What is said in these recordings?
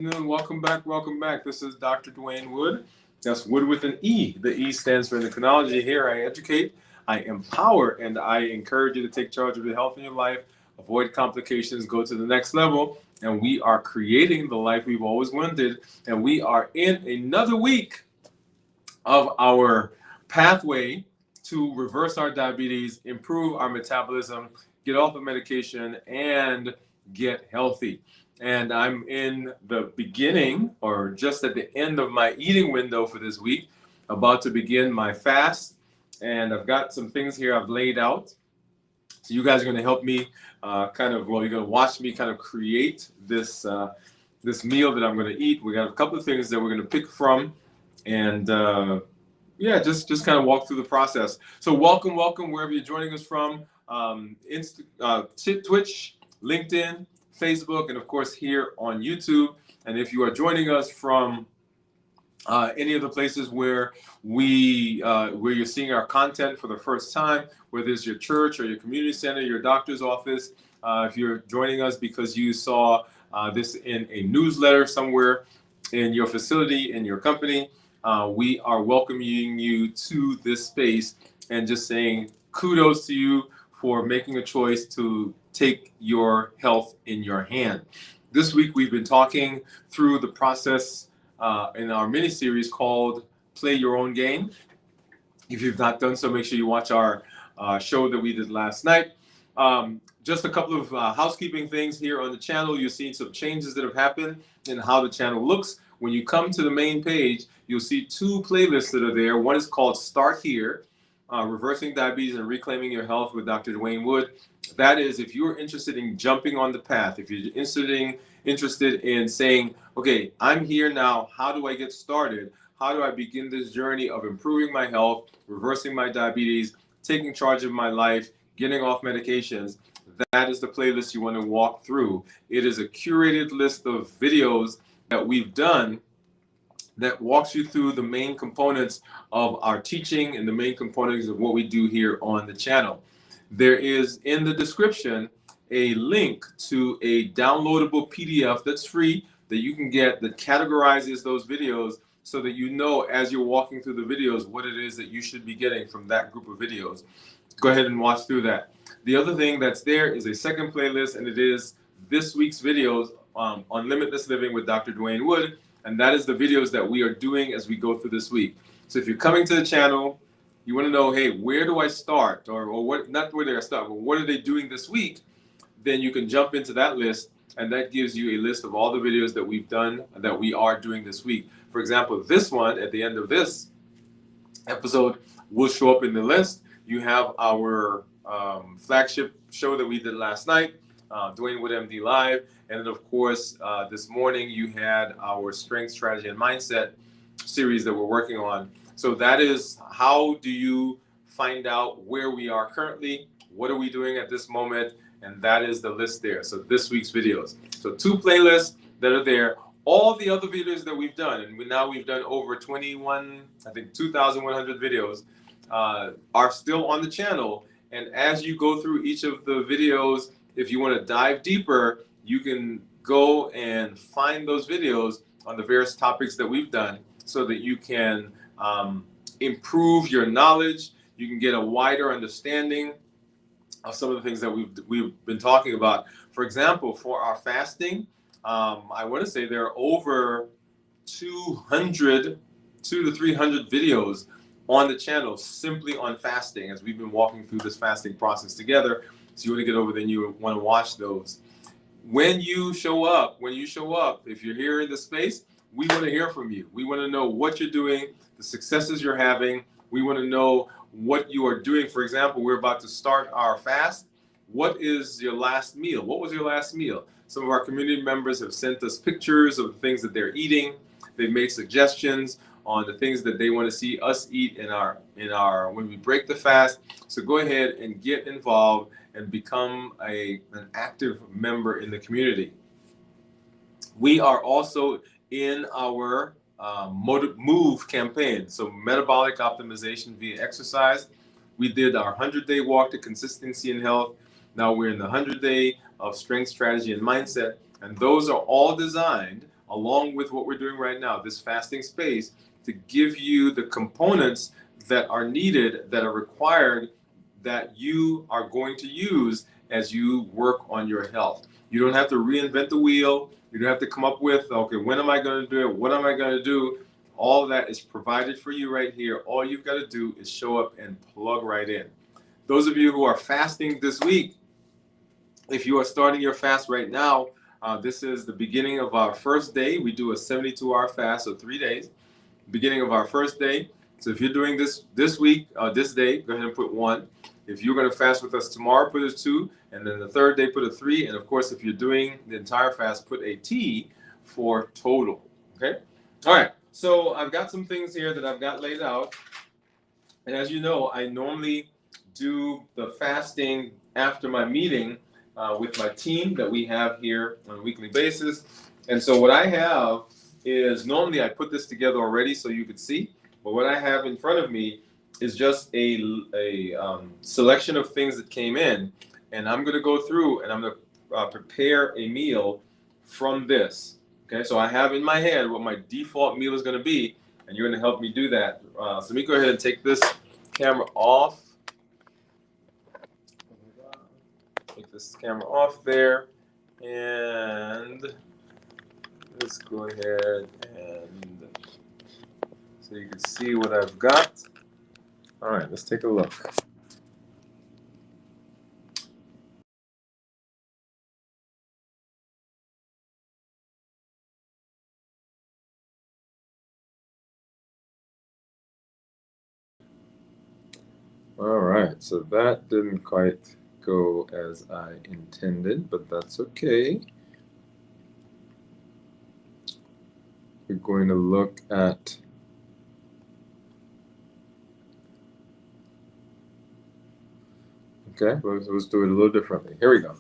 Welcome back. Welcome back. This is Dr. Dwain Woode. That's Wood with an E. The E stands for endocrinology. Here I educate, I empower, and I encourage you to take charge of your health in your life, avoid complications, go to the next level. And we are creating the life we've always wanted. And we are in another week of our pathway to reverse our diabetes, improve our metabolism, get off of medication, and get healthy. And I'm in the beginning or just at the end of my eating window for this week, about to begin my fast. And I've got some things here I've laid out. So you guys are going to help me you're going to watch me kind of create this this meal that I'm going to eat. We got a couple of things that we're going to pick from, and just kind of walk through the process. So welcome wherever you're joining us from, Twitch, LinkedIn, Facebook, and of course here on YouTube. And if you are joining us from any of the places where where you're seeing our content for the first time, whether it's your church or your community center, your doctor's office, if you're joining us because you saw this in a newsletter somewhere in your facility, in your company, we are welcoming you to this space and just saying kudos to you for making a choice to take your health in your hand. This week we've been talking through the process in our mini series called Play Your Own Game. If you've not done so, make sure you watch our show that we did last night. Just a couple of housekeeping things here on the channel. You'll see some changes that have happened in how the channel looks. When you come to the main page, you'll see two playlists that are there. One is called Start Here, Reversing Diabetes and Reclaiming Your Health with Dr. Dwain Woode. That is, if you're interested in jumping on the path, if you're interested in saying, okay, I'm here now, how do I get started? How do I begin this journey of improving my health, reversing my diabetes, taking charge of my life, getting off medications? That is the playlist you want to walk through. It is a curated list of videos that we've done that walks you through the main components of our teaching and the main components of what we do here on the channel. There is in the description a link to a downloadable PDF that's free that you can get that categorizes those videos so that you know as you're walking through the videos what it is that you should be getting from that group of videos. Go ahead and watch through that. The other thing that's there is a second playlist, and it is this week's videos on Limitless Living with Dr. Dwain Woode, and that is the videos that we are doing as we go through this week. So if you're coming to the channel, you want to know, hey, where do I start? Or what, not where do I start, but what are they doing this week? Then you can jump into that list, and that gives you a list of all the videos that we've done, that we are doing this week. For example, this one, at the end of this episode, will show up in the list. You have our flagship show that we did last night, Dwain Woode MD Live. And then, of course, this morning you had our Strength, Strategy, and Mindset series that we're working on. So that is how do you find out where we are currently, what are we doing at this moment, and that is the list there. So this week's videos. So two playlists that are there. All the other videos that we've done, and we've done over 2,100 videos, are still on the channel. And as you go through each of the videos, if you want to dive deeper, you can go and find those videos on the various topics that we've done so that you can improve your knowledge. You can get a wider understanding of some of the things that we've been talking about. For example, for our fasting, I want to say there are over 200 to 300 videos on the channel simply on fasting as we've been walking through this fasting process together. So you want to get over there and you want to watch those. When you show up, if you're here in the space, we want to hear from you. We want to know what you're doing, the successes you're having. We want to know what you are doing. For example, we're about to start our fast. What is your last meal? What was your last meal? Some of our community members have sent us pictures of the things that they're eating. They've made suggestions on the things that they want to see us eat in our when we break the fast. So go ahead and get involved and become an active member in the community. We are also in our MOVE campaign, so metabolic optimization via exercise. We did our 100-day walk to consistency in health. Now we're in the 100-day of strength, strategy, and mindset. And those are all designed along with what we're doing right now, this fasting space, to give you the components that are needed, that are required, that you are going to use as you work on your health. You don't have to reinvent the wheel. You don't have to come up with, okay, when am I going to do it? What am I going to do? All that is provided for you right here. All you've got to do is show up and plug right in. Those of you who are fasting this week, if you are starting your fast right now, this is the beginning of our first day. We do a 72-hour fast, so 3 days. Beginning of our first day. So if you're doing this week, this day, go ahead and put 1. If you're going to fast with us tomorrow, put a 2. And then the third day, put a 3. And of course, if you're doing the entire fast, put a T for total. Okay? All right. So I've got some things here that I've got laid out. And as you know, I normally do the fasting after my meeting with my team that we have here on a weekly basis. And so what I have is, normally I put this together already so you could see, but what I have in front of me is just a selection of things that came in, and I'm going to go through and I'm going to prepare a meal from this. Okay, so I have in my head what my default meal is going to be, and you're going to help me do that. So let me go ahead and take this camera off. Take this camera off there, and let's go ahead and so you can see what I've got. All right, let's take a look. All right, so that didn't quite go as I intended, but that's okay. We're going to look at okay, let's do it a little differently. Here we go.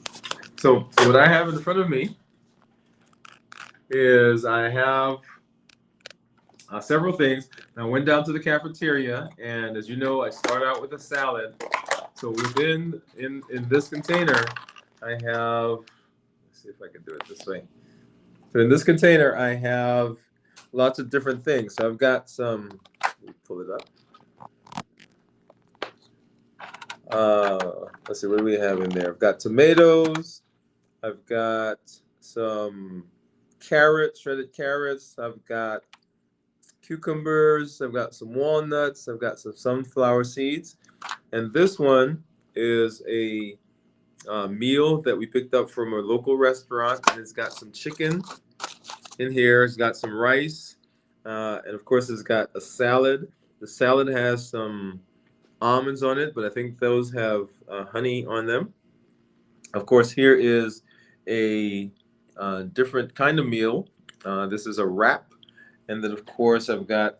So what I have in front of me is I have several things. I went down to the cafeteria, and as you know, I start out with a salad. So within in this container, I have, let's see if I can do it this way. So in this container, I have lots of different things. So I've got some, let me pull it up. Let's see, what do we have in there? I've got tomatoes. I've got some carrots, shredded carrots. I've got cucumbers. I've got some walnuts. I've got some sunflower seeds. And this one is a meal that we picked up from a local restaurant. And it's got some chicken in here. It's got some rice. And of course, it's got a salad. The salad has some almonds on it, but I think those have honey on them. Of course, here is a different kind of meal. This is a wrap. And then, of course, I've got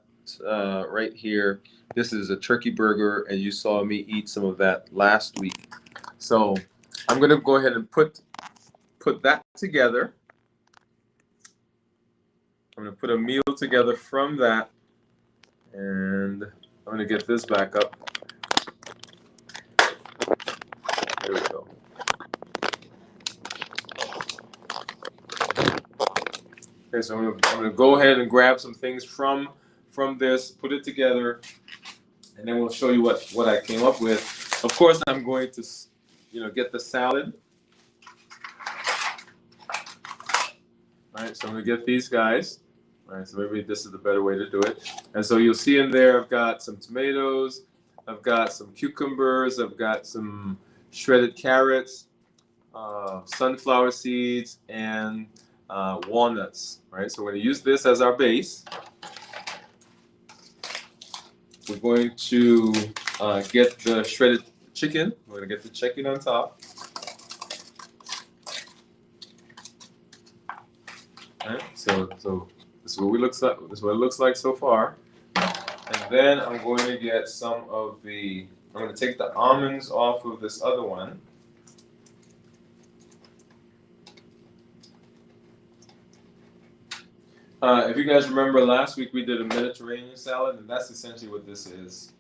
right here, this is a turkey burger, and you saw me eat some of that last week. So I'm going to go ahead and put that together. I'm going to put a meal together from that, and I'm going to get this back up. There we go. Okay, so I'm gonna go ahead and grab some things from this, put it together, and then we'll show you what I came up with. Of course, I'm going to, get the salad. All right, so I'm gonna get these guys. All right, so maybe this is the better way to do it. And so you'll see in there, I've got some tomatoes, I've got some cucumbers, I've got some shredded carrots, sunflower seeds, and walnuts, right? So we're going to use this as our base. We're going to get the shredded chicken. We're going to get the chicken on top. All right, so this is what it looks like. This is what it looks like so far. And then I'm going to get some of the. I'm going to take the almonds off of this other one. If you guys remember last week, we did a Mediterranean salad, and that's essentially what this is.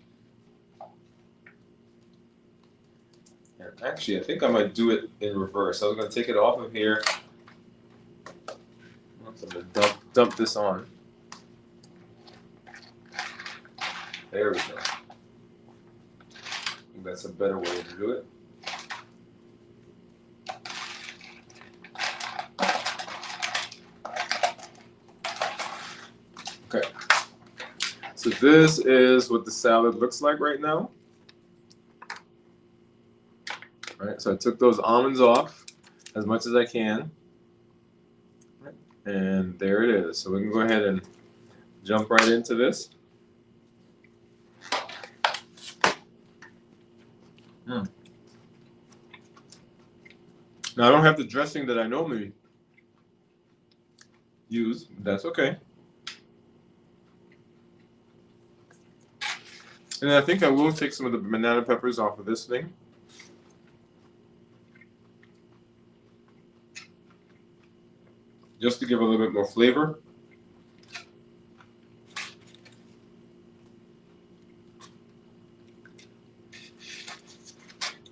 And actually, I think I might do it in reverse. I was going to take it off of here. I'm going to dump dump this on. There we go. I think that's a better way to do it. Okay. So this is what the salad looks like right now. All right, so I took those almonds off as much as I can. And there it is. So we can go ahead and jump right into this. Now I don't have the dressing that I normally use, but that's okay. And I think I will take some of the banana peppers off of this thing. Just to give a little bit more flavor.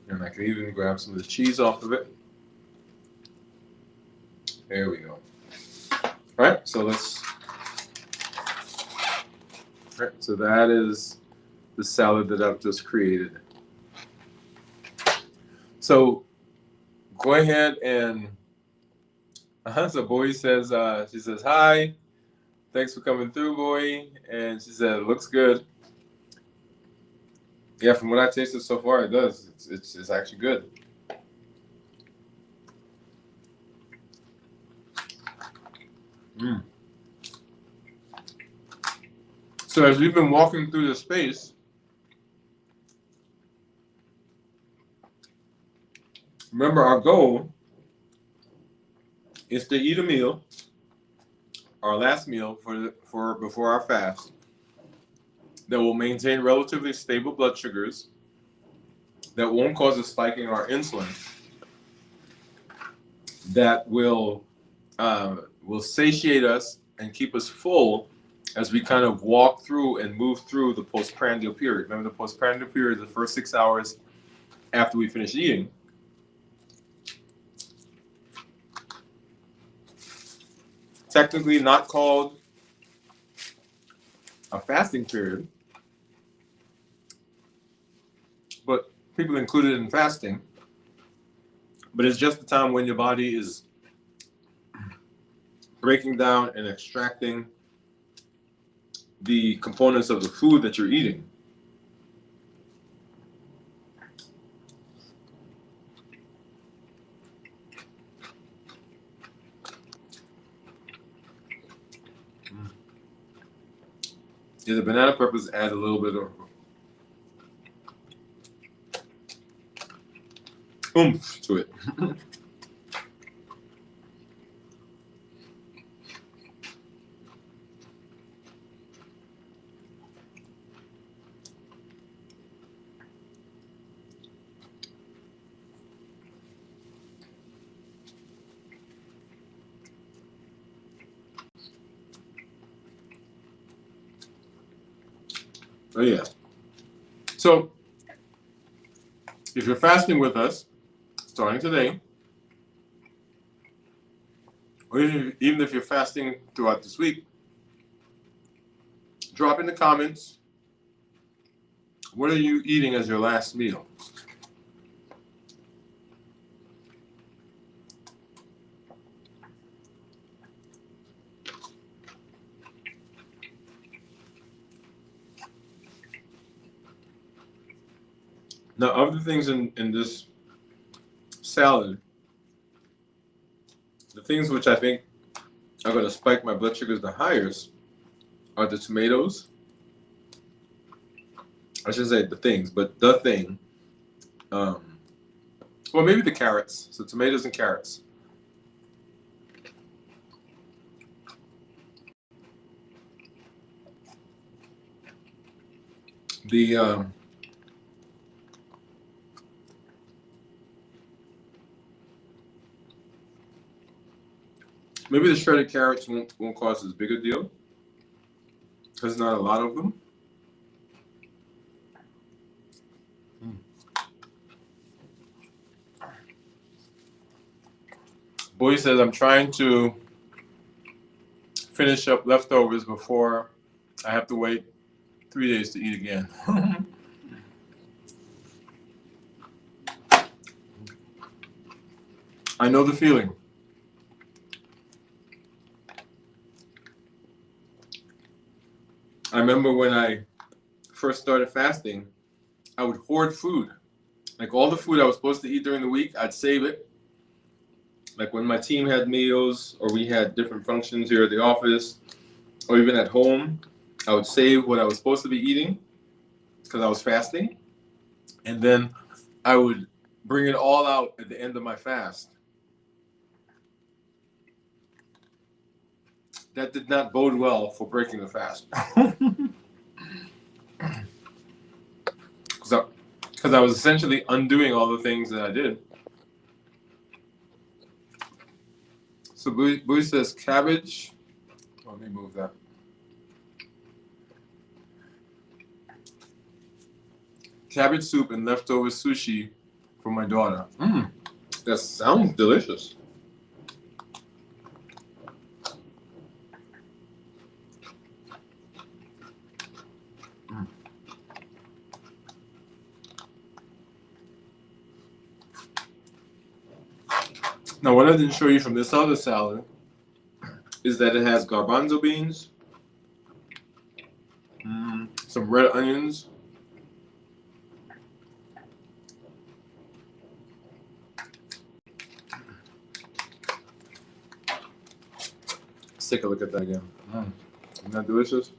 And I can even grab some of the cheese off of it. There we go. All right, so let's. All right, so that is the salad that I've just created. So go ahead and. So Boy says, she says, hi, thanks for coming through, Boy. And she said, it looks good. Yeah, from what I tasted so far, it does. It's actually good. So as we've been walking through the space, remember our goal is to eat a meal, our last meal for before our fast, that will maintain relatively stable blood sugars, that won't cause a spike in our insulin, that will satiate us and keep us full as we kind of walk through and move through the postprandial period. Remember, the postprandial period is the first 6 hours after we finish eating. Technically not called a fasting period, but people include it in fasting. But it's just the time when your body is breaking down and extracting the components of the food that you're eating. Yeah, the banana peppers add a little bit of oomph to it. Oh yeah. So if you're fasting with us, starting today, or even if you're fasting throughout this week, drop in the comments, what are you eating as your last meal? Now, of the things in this salad, the things which I think are going to spike my blood sugars the highest are the tomatoes. I shouldn't say the things, but the thing. Well, maybe the carrots. So tomatoes and carrots. The maybe the shredded carrots won't cause as big a deal because not a lot of them. Boy says, I'm trying to finish up leftovers before I have to wait 3 days to eat again. I know the feeling. I remember when I first started fasting, I would hoard food. Like all the food I was supposed to eat during the week, I'd save it. Like when my team had meals or we had different functions here at the office or even at home, I would save what I was supposed to be eating because I was fasting. And then I would bring it all out at the end of my fast. That did not bode well for breaking the fast. Because I was essentially undoing all the things that I did. So Bui says cabbage. Let me move that. Cabbage soup and leftover sushi for my daughter. That sounds delicious. Now, what I didn't show you from this other salad is that it has garbanzo beans, some red onions, let's take a look at that again. Isn't that delicious?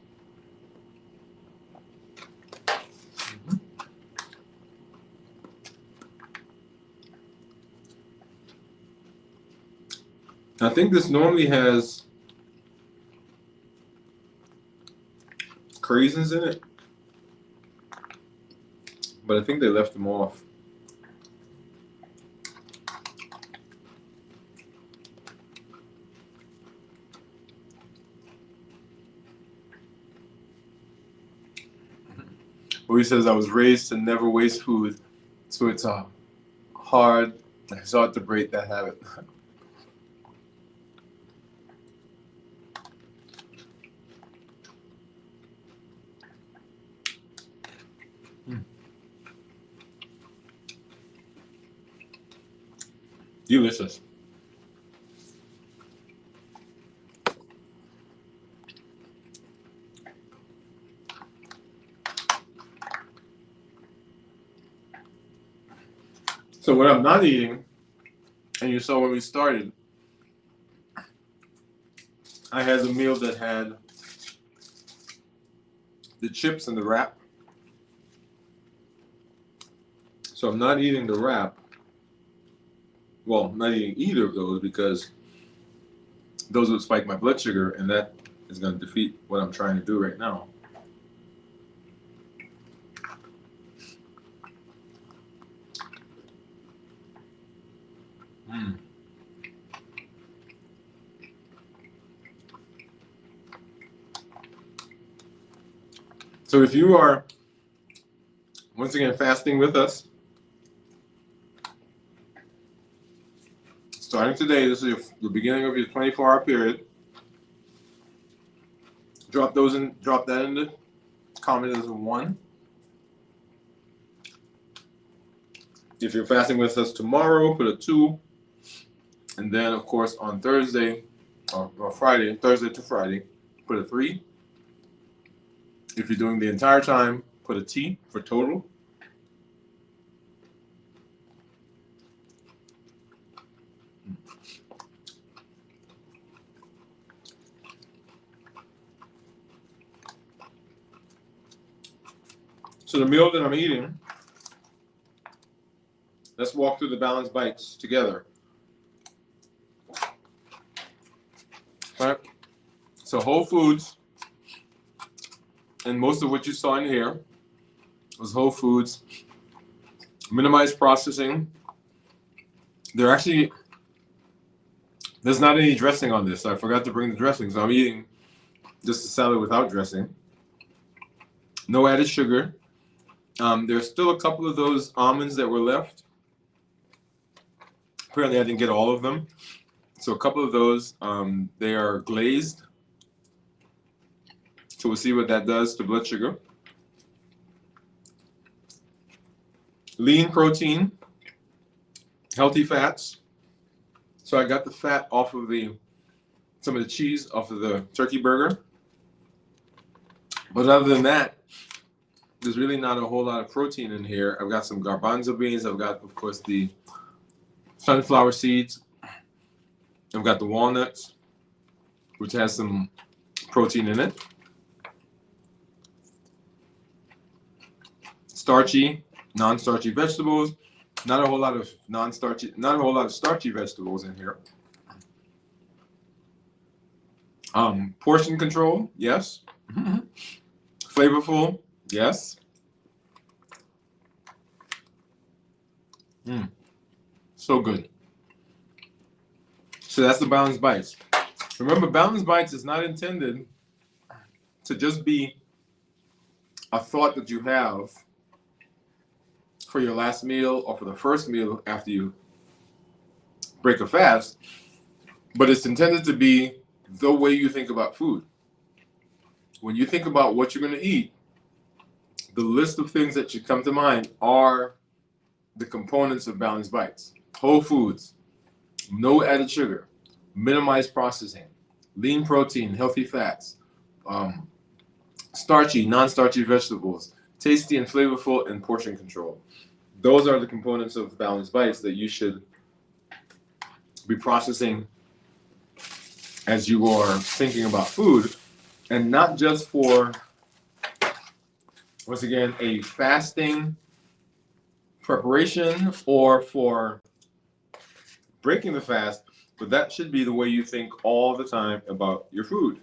I think this normally has craisins in it, but I think they left them off. Well, he says, I was raised to never waste food, so it's hard to break that habit. Delicious. So what I'm not eating, and you saw when we started, I had a meal that had the chips and the wrap. So I'm not eating the wrap. Well, I'm not eating either of those because those would spike my blood sugar, and that is going to defeat what I'm trying to do right now. So if you are, once again, fasting with us, starting today, this is the beginning of your 24-hour period. Drop that in the comment as a 1. If you're fasting with us tomorrow, put a 2. And then, of course, on Thursday or Friday, Thursday to Friday, put a 3. If you're doing the entire time, put a T for total. So the meal that I'm eating, let's walk through the balanced bites together. All right. So whole foods, and most of what you saw in here was whole foods, minimized processing. There's not any dressing on this. I forgot to bring the dressing, so I'm eating just a salad without dressing. No added sugar. There's still a couple of those almonds that were left. Apparently I didn't get all of them. So a couple of those, they are glazed So we'll see what that does to blood sugar. Lean protein, healthy fats. So I got the fat off of some of the cheese off of the turkey burger. But other than that, there's really not a whole lot of protein in here. I've got some garbanzo beans. I've got, of course, the sunflower seeds. I've got the walnuts, which has some protein in it. Starchy, non-starchy vegetables. Not a whole lot of starchy vegetables in here. Portion control, yes. Flavorful, yes. So good. So that's the Balanced Bites. Remember, Balanced Bites is not intended to just be a thought that you have for your last meal or for the first meal after you break a fast, but it's intended to be the way you think about food. When you think about what you're going to eat, the list of things that should come to mind are the components of Balanced Bites. Whole foods, no added sugar, minimized processing, lean protein, healthy fats, starchy, non-starchy vegetables, tasty and flavorful, and portion control. Those are the components of Balanced Bites that you should be processing as you are thinking about food, and not just for, once again, a fasting preparation or for breaking the fast, but that should be the way you think all the time about your food.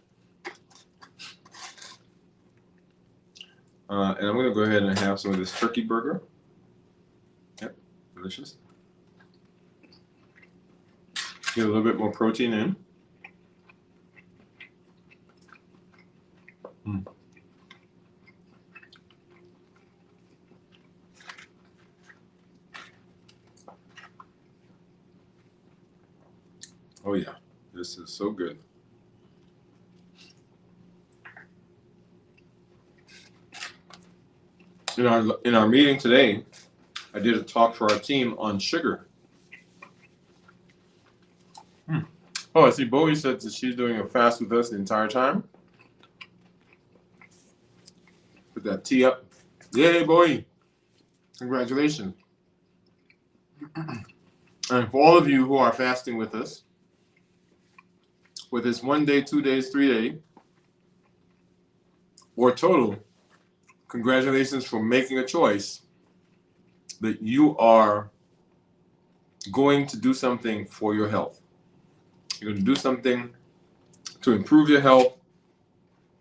And I'm going to go ahead and have some of this turkey burger. Yep, delicious. Get a little bit more protein in. Oh yeah, this is so good. In our meeting today, I did a talk for our team on sugar. Oh, I see Bowie said that she's doing a fast with us the entire time. Put that tea up. Yay, Bowie. Congratulations. And for all of you who are fasting with us, whether it's 1 day, 2 days, 3 days, or total, congratulations for making a choice that you are going to do something for your health. You're going to do something to improve your health,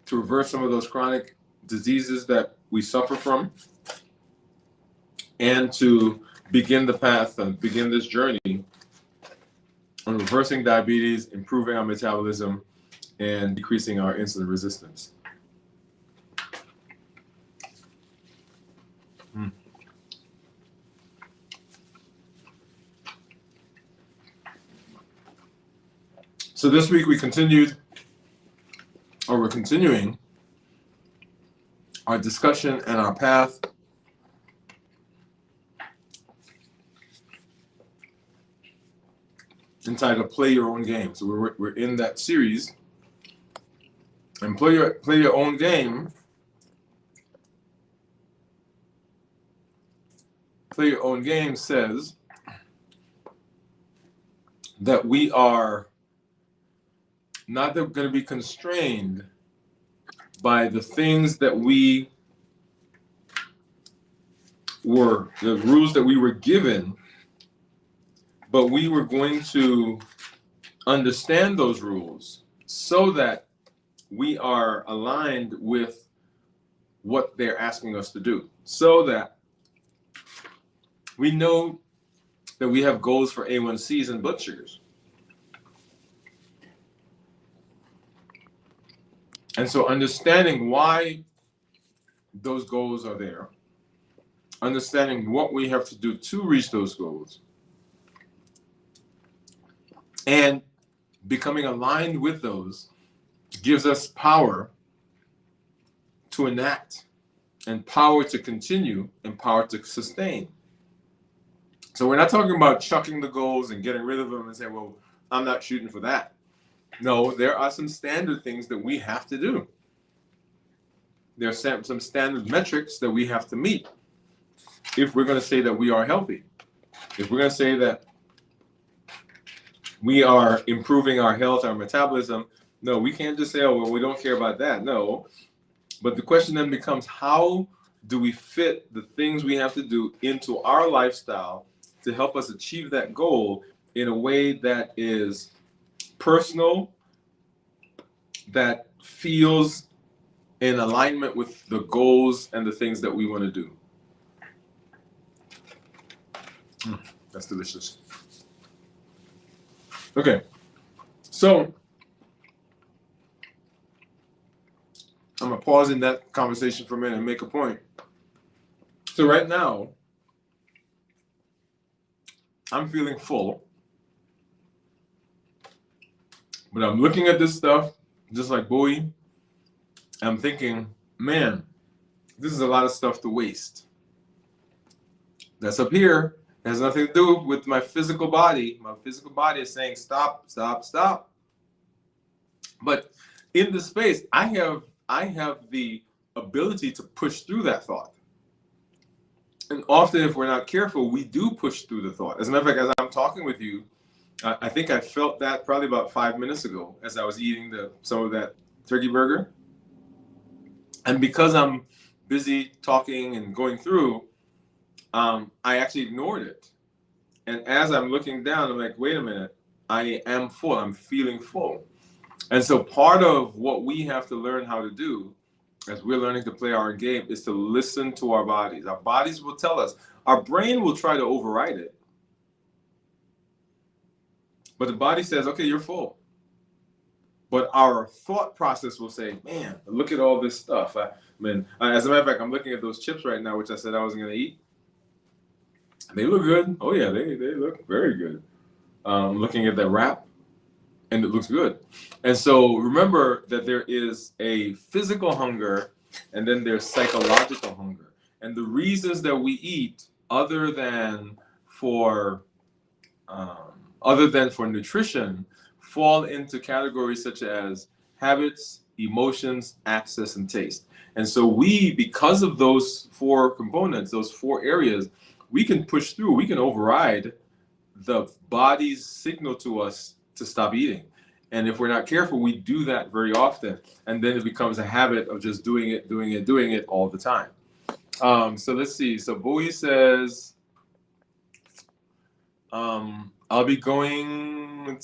to reverse some of those chronic diseases that we suffer from, and to begin the path and begin this journey on reversing diabetes, improving our metabolism, and decreasing our insulin resistance. So this week we're continuing our discussion and our path entitled Play Your Own Game. So we're in that series. And play your own game. Play Your Own Game says that we are not going to be constrained by the things that the rules that we were given, but we were going to understand those rules so that we are aligned with what they're asking us to do, so that we know that we have goals for A1Cs and blood sugars. And so understanding why those goals are there, understanding what we have to do to reach those goals, and becoming aligned with those gives us power to enact, and power to continue, and power to sustain. So we're not talking about chucking the goals and getting rid of them and saying, well, I'm not shooting for that. No, there are some standard things that we have to do. There are some standard metrics that we have to meet if we're going to say that we are healthy. If we're going to say that we are improving our health, our metabolism, no, we can't just say, oh, well, we don't care about that. No. But the question then becomes, how do we fit the things we have to do into our lifestyle to help us achieve that goal in a way that is personal, that feels in alignment with the goals and the things that we want to do? That's delicious. Okay, so I'm gonna pause in that conversation for a minute and make a point. So right now, I'm feeling full, but I'm looking at this stuff just like Bowie. I'm thinking, man, this is a lot of stuff to waste. That's up here. It has nothing to do with my physical body. My physical body is saying stop, stop, stop. But in this space, I have the ability to push through that thought. And often, if we're not careful, we do push through the thought. As a matter of fact, as I'm talking with you, I think I felt that probably about 5 minutes ago as I was eating some of that turkey burger. And because I'm busy talking and going through, I actually ignored it. And as I'm looking down, I'm like, wait a minute, I am full. I'm feeling full. And so part of what we have to learn how to do as we're learning to play our game is to listen to our bodies. Our bodies will tell us. Our brain will try to override it. But the body says, okay, you're full. But our thought process will say, man, look at all this stuff. As a matter of fact, I'm looking at those chips right now, which I said I wasn't going to eat. They look good. Oh, yeah, they look very good. Looking at the wrap, and it looks good. And so remember that there is a physical hunger, and then there's psychological hunger. And the reasons that we eat, other than for nutrition, fall into categories such as habits, emotions, access, and taste. And so we, because of those 4 components, those 4 areas, we can push through, we can override the body's signal to us to stop eating. And if we're not careful, we do that very often. And then it becomes a habit of just doing it all the time. So let's see. So Bowie says, I'll be going,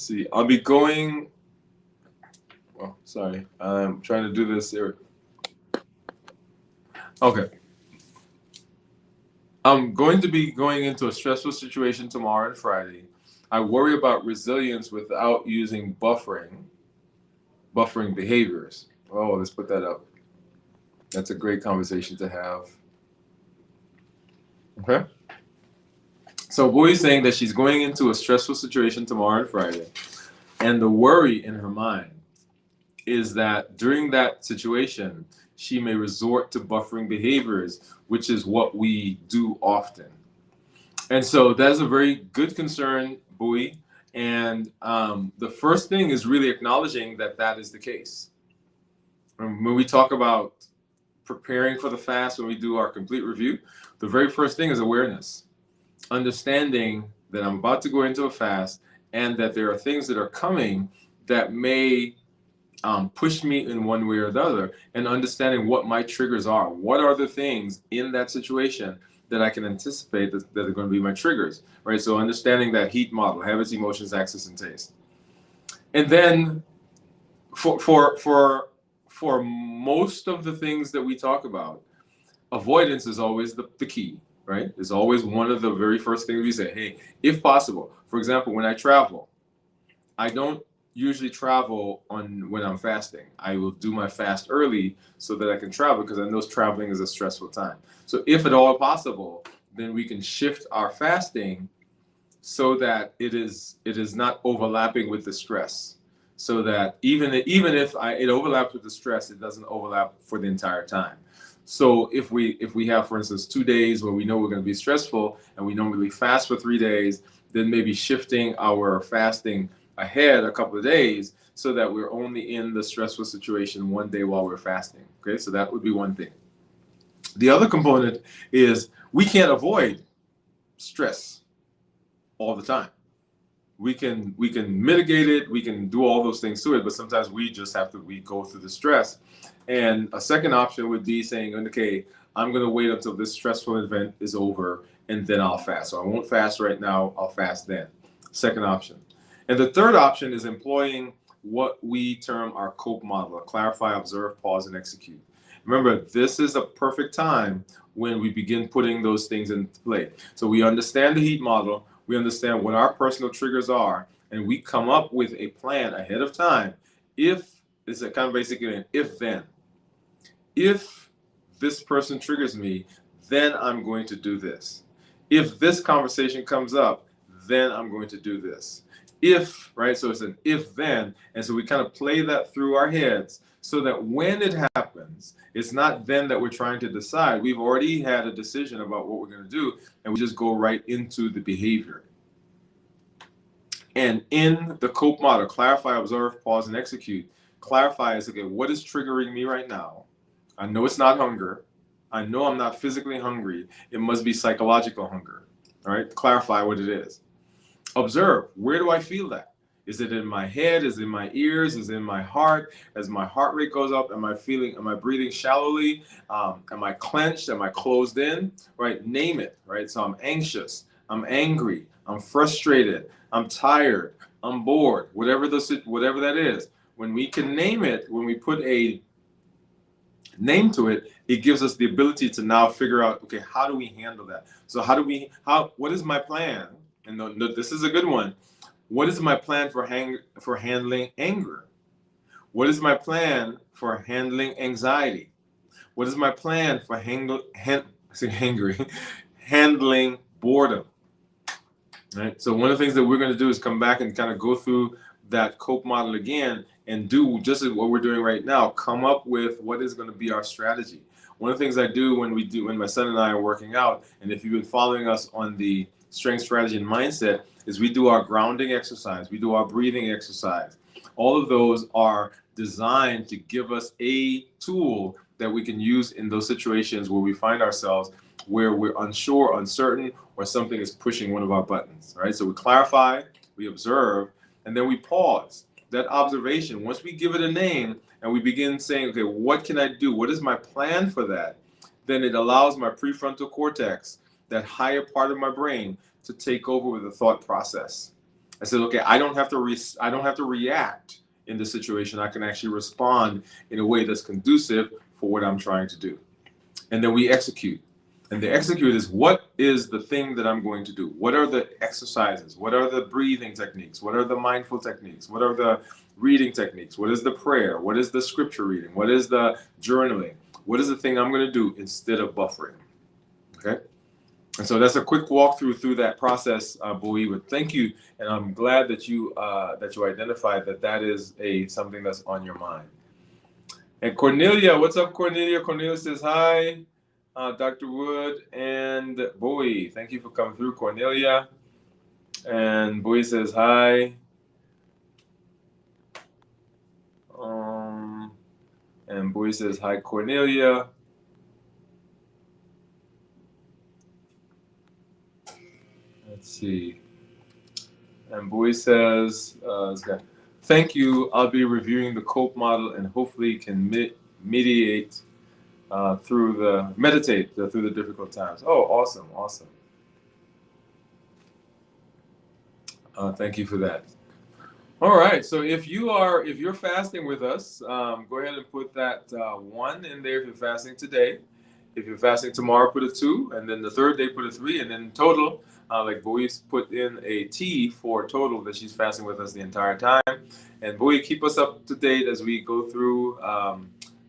oh, sorry. I'm trying to do this here. Okay. I'm going to be going into a stressful situation tomorrow and Friday. I worry about resilience without using buffering behaviors. Oh, let's put that up. That's a great conversation to have. Okay. So Boy's saying that she's going into a stressful situation tomorrow and Friday. And the worry in her mind is that during that situation, she may resort to buffering behaviors, which is what we do often. And so that's a very good concern, Bowie. And the first thing is really acknowledging that that is the case. When we talk about preparing for the fast, when we do our complete review, the very first thing is awareness. Understanding that I'm about to go into a fast and that there are things that are coming that may push me in one way or the other, and understanding what my triggers are. What are the things in that situation that I can anticipate that are going to be my triggers, right? So understanding that heat model, habits, emotions, access, and taste. And then for most of the things that we talk about, avoidance is always the key, right? It's always one of the very first things we say, hey, if possible. For example, when I travel, I don't usually travel when I'm fasting. I will do my fast early so that I can travel, because I know traveling is a stressful time. So if at all possible, then we can shift our fasting so that it is not overlapping with the stress. so that even if it overlaps with the stress, it doesn't overlap for the entire time. So if we have, for instance, 2 days where we know we're going to be stressful and we normally fast for 3 days, then maybe shifting our fasting ahead a couple of days so that we're only in the stressful situation one day while we're fasting. Okay, so that would be one thing. The other component is we can't avoid stress all the time. We can mitigate it, we can do all those things to it, but sometimes we just have to go through the stress. And a second option would be saying, okay, I'm going to wait until this stressful event is over and then I'll fast. So I won't fast right now, I'll fast then. Second option. And the third option is employing what we term our COPE model: clarify, observe, pause, and execute. Remember, this is a perfect time when we begin putting those things into play. So we understand the heat model, we understand what our personal triggers are, and we come up with a plan ahead of time. If it's a kind of basically an if then. If this person triggers me, then I'm going to do this. If this conversation comes up, then I'm going to do this. If, right? So it's an if then. And so we kind of play that through our heads so that when it happens, it's not then that we're trying to decide. We've already had a decision about what we're going to do, and we just go right into the behavior. And in the COPE model, clarify, observe, pause, and execute, clarify is, okay, what is triggering me right now? I know it's not hunger. I know I'm not physically hungry. It must be psychological hunger. All right, clarify what it is. Observe, where do I feel that? Is it in my head? Is it in my ears? Is it in my heart? As my heart rate goes up, am I breathing shallowly? Am I clenched? Am I closed in? Right, name it, right? So I'm anxious, I'm angry, I'm frustrated, I'm tired, I'm bored, whatever that is. When we can name it, when we put a name to it, it gives us the ability to now figure out, okay, how do we handle that? So what is my plan? And this is a good one. What is my plan for handling anger? What is my plan for handling anxiety? What is my plan for handling boredom? Right. So one of the things that we're going to do is come back and kind of go through that COPE model again and do just what we're doing right now. Come up with what is going to be our strategy. One of the things I do when my son and I are working out, and if you've been following us on the strength, strategy, and mindset, is we do our grounding exercise, we do our breathing exercise. All of those are designed to give us a tool that we can use in those situations where we find ourselves where we're unsure, uncertain, or something is pushing one of our buttons. Right? So we clarify, we observe, and then we pause. That observation, once we give it a name and we begin saying, okay, what can I do? What is my plan for that? Then it allows my prefrontal cortex, that higher part of my brain, to take over with the thought process. I said, okay, I don't have to react in the situation. I can actually respond in a way that's conducive for what I'm trying to do. And then we execute. And the execute is, what is the thing that I'm going to do? What are the exercises? What are the breathing techniques? What are the mindful techniques? What are the reading techniques? What is the prayer? What is the scripture reading? What is the journaling? What is the thing I'm going to do instead of buffering? Okay. And so that's a quick walkthrough through that process, Dwain Woode. Thank you, and I'm glad that you identified that is something that's on your mind. And Cornelia, what's up, Cornelia? Cornelia says hi, Dr. Woode and Dwain. Thank you for coming through, Cornelia. And Dwain says hi. And Dwain says hi, Cornelia. Let's see. And Dwain says, thank you. I'll be reviewing the COPE model and hopefully can meditate through the difficult times. Oh, awesome. Thank you for that. All right. So if you're fasting with us, go ahead and put that 1 in there if you're fasting today. If you're fasting tomorrow, put a 2, and then the third day put a 3, and then total, like Dwain put in a T for total, that she's fasting with us the entire time. And Dwain, keep us up to date as we go through,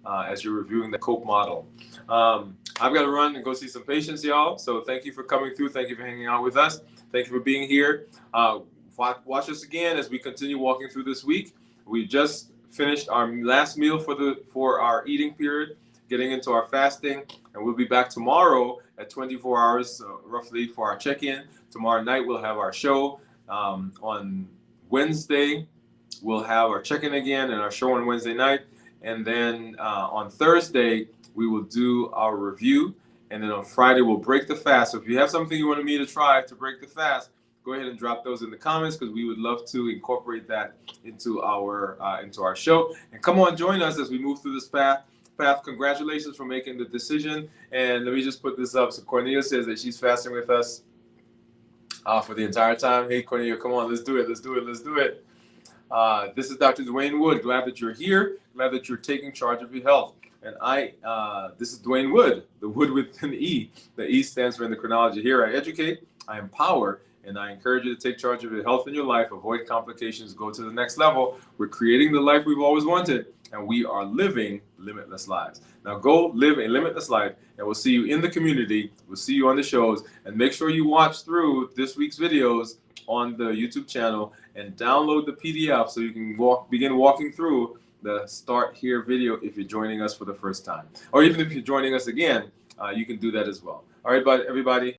as you're reviewing the COPE model. I've got to run and go see some patients, y'all. So thank you for coming through. Thank you for hanging out with us. Thank you for being here. Watch us again as we continue walking through this week. We just finished our last meal for our eating period, getting into our fasting, and we'll be back tomorrow at 24 hours roughly for our check-in. Tomorrow night we'll have our show. On Wednesday we'll have our check-in again and our show on Wednesday night, and then on Thursday we will do our review, and then on Friday we'll break the fast. So if you have something you wanted me to try to break the fast, go ahead and drop those in the comments, because we would love to incorporate that into our show. And come on, join us as we move through this path. Congratulations for making the decision. And let me just put this up. So Cornelia says that she's fasting with us for the entire time. Hey Cornelia, come on, let's do it. This is Dr. Dwain Woode. Glad that you're here. Glad that you're taking charge of your health. And this is Dwain Woode, the Wood with an E. The E stands for endocrinology. Here I educate, I empower, and I encourage you to take charge of your health and your life, avoid complications, go to the next level. We're creating the life we've always wanted, and we are living limitless lives. Now go live a limitless life, and we'll see you in the community. We'll see you on the shows, and make sure you watch through this week's videos on the YouTube channel and download the PDF so you can begin walking through the Start Here video if you're joining us for the first time. Or even if you're joining us again, you can do that as well. All right, everybody.